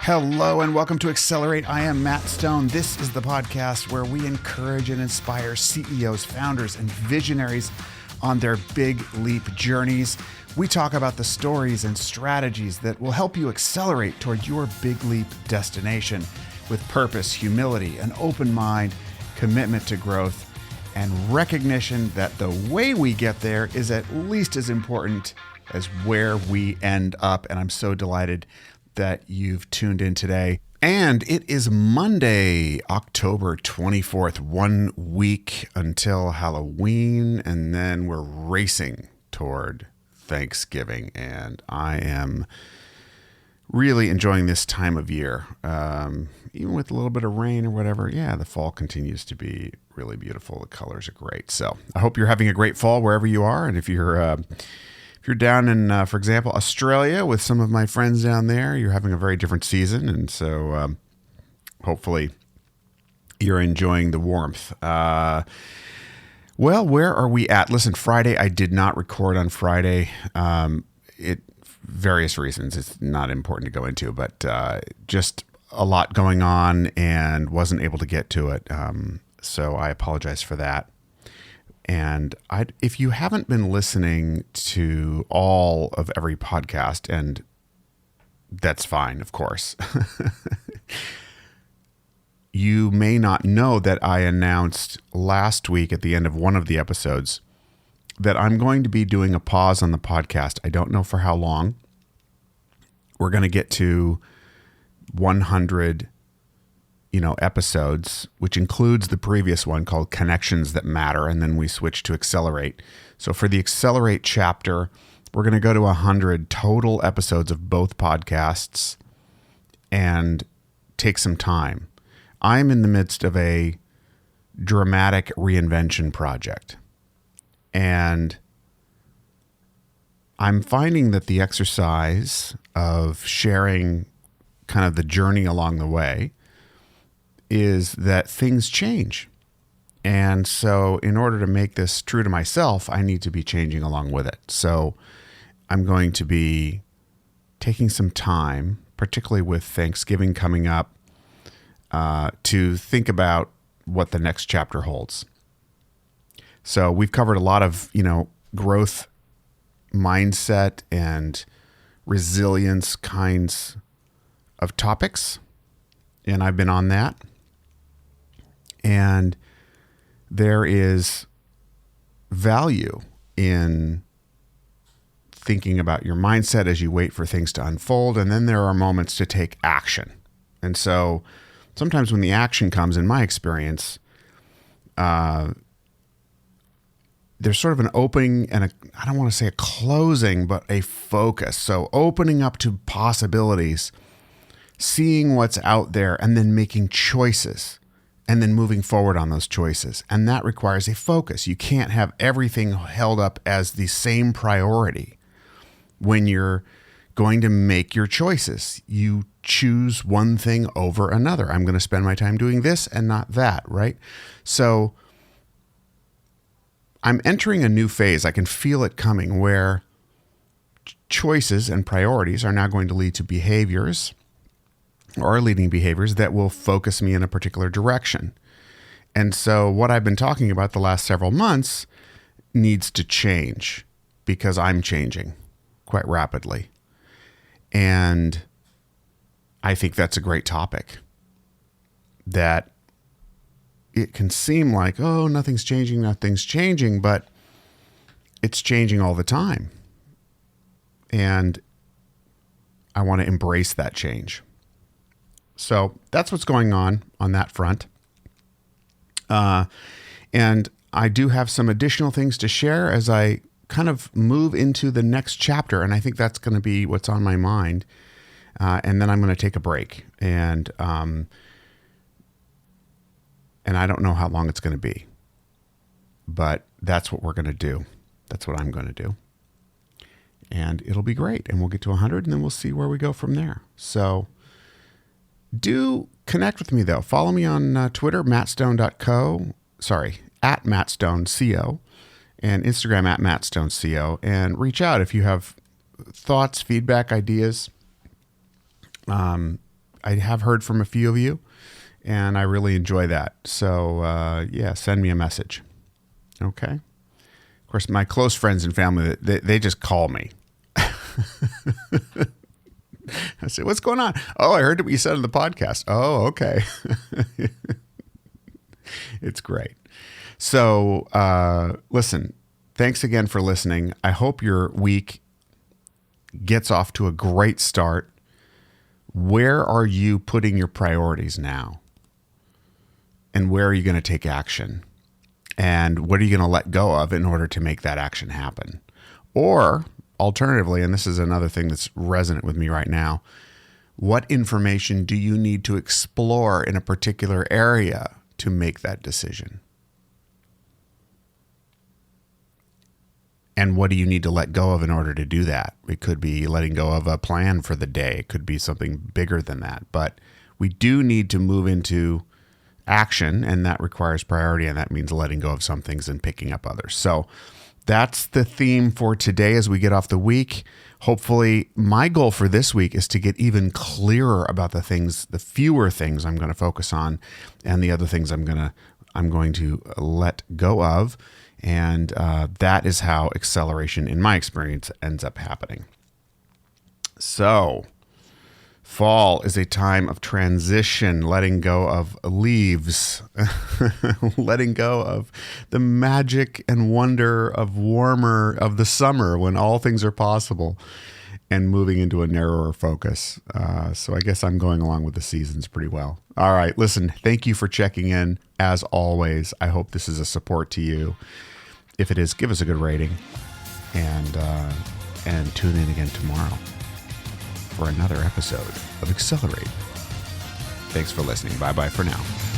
Hello and welcome to Accelerate. I am Matt Stone. This is the podcast where we encourage and inspire CEOs, founders, and visionaries on their big leap journeys. We talk about the stories and strategies that will help you accelerate toward your big leap destination with purpose, humility, an open mind, commitment to growth, and recognition that the way we get there is at least as important as where we end up. And I'm so delighted that you've tuned in today. And it is Monday, October 24th, 1 week until Halloween, and then we're racing toward Thanksgiving. And I am really enjoying this time of year. Even with a little bit of rain or whatever, the fall continues to be really beautiful. The colors are great. So I hope you're having a great fall wherever you are. And if you're down in, for example, Australia with some of my friends down there, you're having a very different season. And so hopefully you're enjoying the warmth. Well, where are we at? Listen, Friday, I did not record on Friday. Various reasons. It's not important to go into, but just a lot going on and wasn't able to get to it. So I apologize for that. And if you haven't been listening to all of every podcast, and that's fine, of course, you may not know that I announced last week at the end of one of the episodes that I'm going to be doing a pause on the podcast. I don't know for how long. We're going to get to 100 episodes, which includes the previous one called Connections That Matter, and then we switch to Accelerate. So for the Accelerate chapter, we're going to go to 100 total episodes of both podcasts and take some time. I'm in the midst of a dramatic reinvention project, and I'm finding that the exercise of sharing kind of the journey along the way is that things change. And so in order to make this true to myself, I need to be changing along with it. So I'm going to be taking some time, particularly with Thanksgiving coming up, to think about what the next chapter holds. So we've covered a lot of, growth mindset and resilience kinds of topics, and I've been on that. And there is value in thinking about your mindset as you wait for things to unfold. And then there are moments to take action. And so sometimes when the action comes, in my experience, there's sort of an opening and I don't want to say a closing, but a focus. So opening up to possibilities, seeing what's out there, and then making choices, and then moving forward on those choices. And that requires a focus. You can't have everything held up as the same priority when you're going to make your choices. You choose one thing over another. I'm going to spend my time doing this and not that, right? So I'm entering a new phase. I can feel it coming where choices and priorities are now going to lead to behaviors, or are leading behaviors that will focus me in a particular direction. And so what I've been talking about the last several months needs to change because I'm changing quite rapidly. And I think that's a great topic, that it can seem like, oh, nothing's changing, but it's changing all the time. And I want to embrace that change. So that's what's going on that front. And I do have some additional things to share as I kind of move into the next chapter. And I think that's going to be what's on my mind. And then I'm going to take a break. And I don't know how long it's going to be. But that's what we're going to do. That's what I'm going to do. And it'll be great. And we'll get to 100 and then we'll see where we go from there. So do connect with me, though. Follow me on Twitter, mattstone.co. At mattstoneco. And Instagram at mattstoneco. And reach out if you have thoughts, feedback, ideas. I have heard from a few of you, and I really enjoy that. So yeah, send me a message. Okay. Of course, my close friends and family, they just call me. I say, what's going on? Oh, I heard what you said on the podcast. Oh, okay. It's great. So listen, thanks again for listening. I hope your week gets off to a great start. Where are you putting your priorities now? And where are you going to take action? And what are you going to let go of in order to make that action happen? Or alternatively, and this is another thing that's resonant with me right now, what information do you need to explore in a particular area to make that decision? And what do you need to let go of in order to do that? It could be letting go of a plan for the day. It could be something bigger than that. But we do need to move into action, and that requires priority, and that means letting go of some things and picking up others. So that's the theme for today as we get off the week. Hopefully, my goal for this week is to get even clearer about the things, the fewer things I'm going to focus on, and the other things I'm going to let go of. And that is how acceleration, in my experience, ends up happening. So, fall is a time of transition, letting go of leaves, letting go of the magic and wonder of the summer when all things are possible, and moving into a narrower focus. So I guess I'm going along with the seasons pretty well. All right, listen, thank you for checking in. As always, I hope this is a support to you. If it is, give us a good rating, and tune in again tomorrow for another episode of Accelerate. Thanks for listening. Bye-bye for now.